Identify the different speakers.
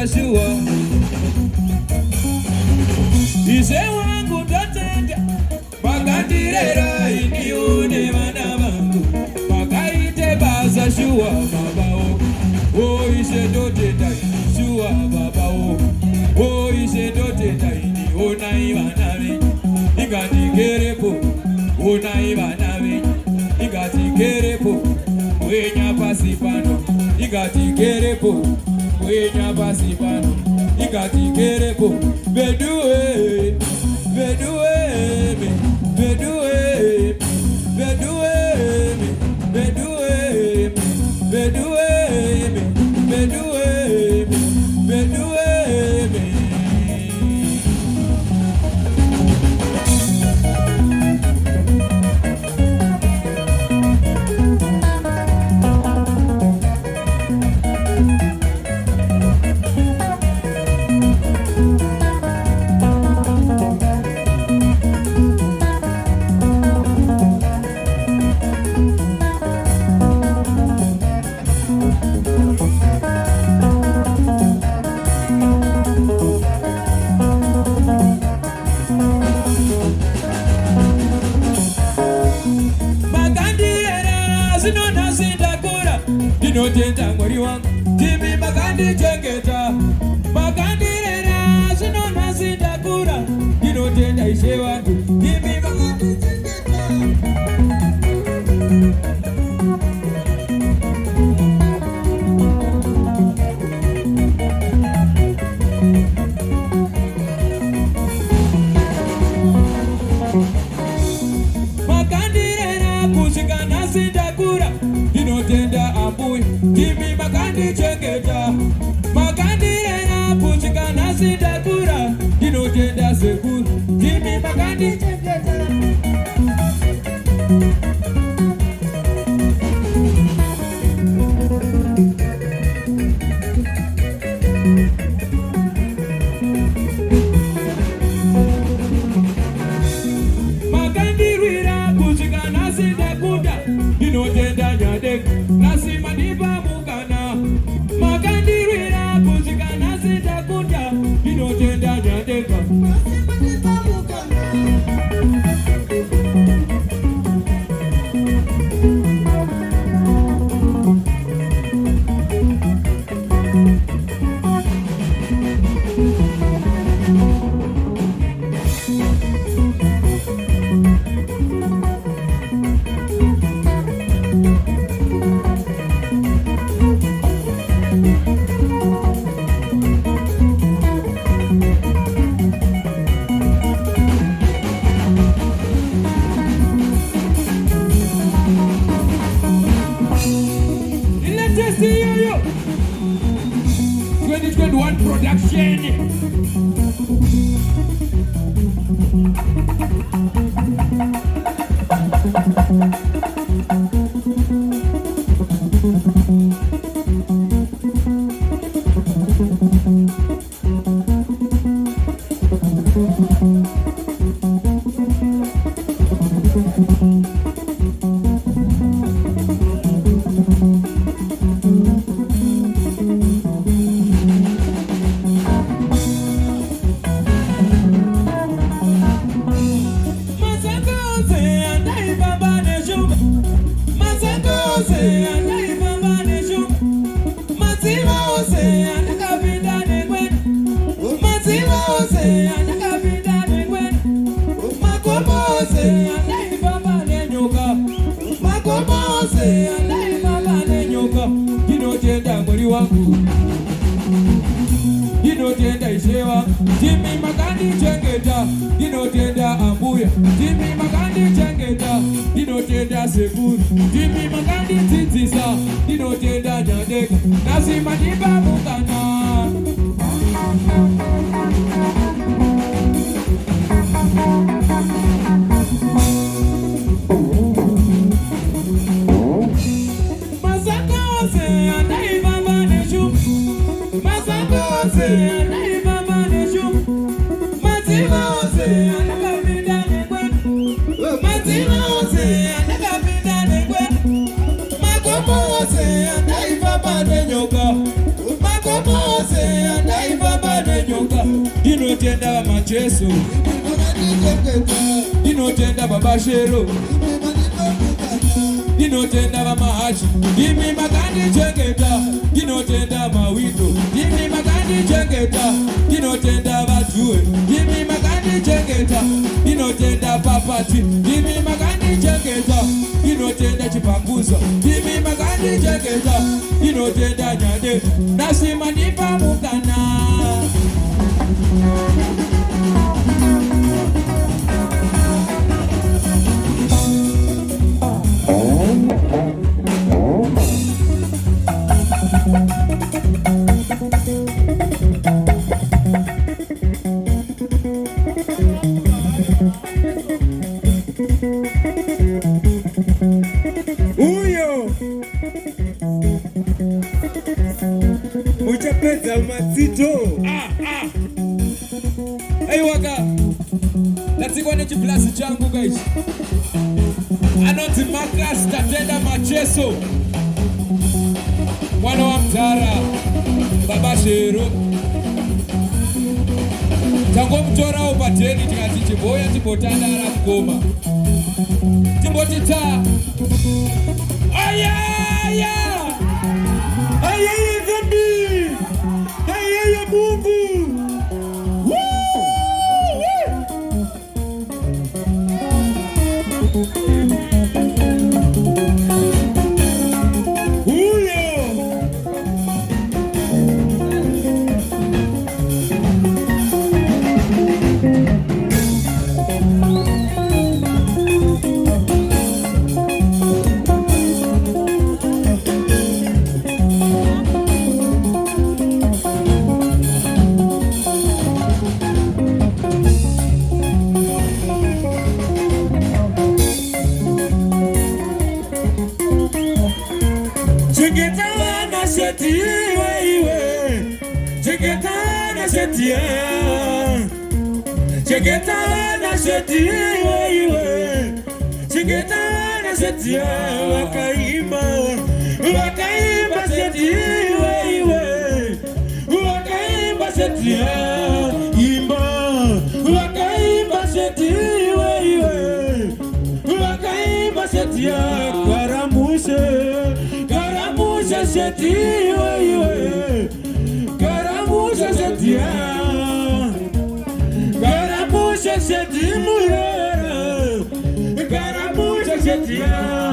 Speaker 1: shua ise wangu tatenda makandirera inione vana vangu makaite basa shua babao o ise totenda shua babao o ise totenda iniona ivana venyu ingandikerepo ona ivana venyu ingandikerepo wenya pasi pano ingandikerepo wenya pasi pano ingandikerepo bedue bedue bedue bedue bedue bedue bedue bedue Dinotenda mwari wangu timi makandi chengeta makandirera zvinona sindakura dinotenda ishe wangu timi makandi chengeta makandirera kusikana sindakura dinotenda ambuye timi makandi chengeta makandirera kusikana sindakura dinotenda sekuru timi makandi chengeta makandirwira kusikana sindakura dinotenda nyadeka nasima nipamukana makandirwira kusikana sindakura dinotenda nyadeka nasima nipamukana one production. Dinotenda ishewa timi makandi chengeta dinotenda ambuya timi makandi chengeta dinotenda sekuru timi makandi titisa dinotenda nyadeka nasima nipamukana Makomose, inotenda macheso, inotenda babashero, inotenda vamahachi, imi makandi chengeta, inotenda mawito, imi makandi chengeta, inotenda vatue, imi makandi chengeta, inotenda papati, imi makandi chengeta, inotenda chipanguzo, imi makandi chengeta, inotenda nyade, nasima nipa mukana.
Speaker 2: Huyo uchapeza mazito.
Speaker 1: Hey waka, natiko ni chiplasi changu guys. Anoti Marcus tatenda macheso, mwana wa Mtara, baba Shero. Tango mtora upateni tikati chiboya chibotanda ara mkoma, chibotita. Aya aya
Speaker 2: Aya ya zambi, aya ya Mungu. Cheketana setia iwe, cheketana setia, cheketana setia iwe, cheketana setia, wakaimba, wakaimba setia iwe, wakaimba setia, imba, wakaimba setia iwe, wakaimba setia, karamushe. Setia iwe, karamusha setia, karamusha setia, karamusha setia.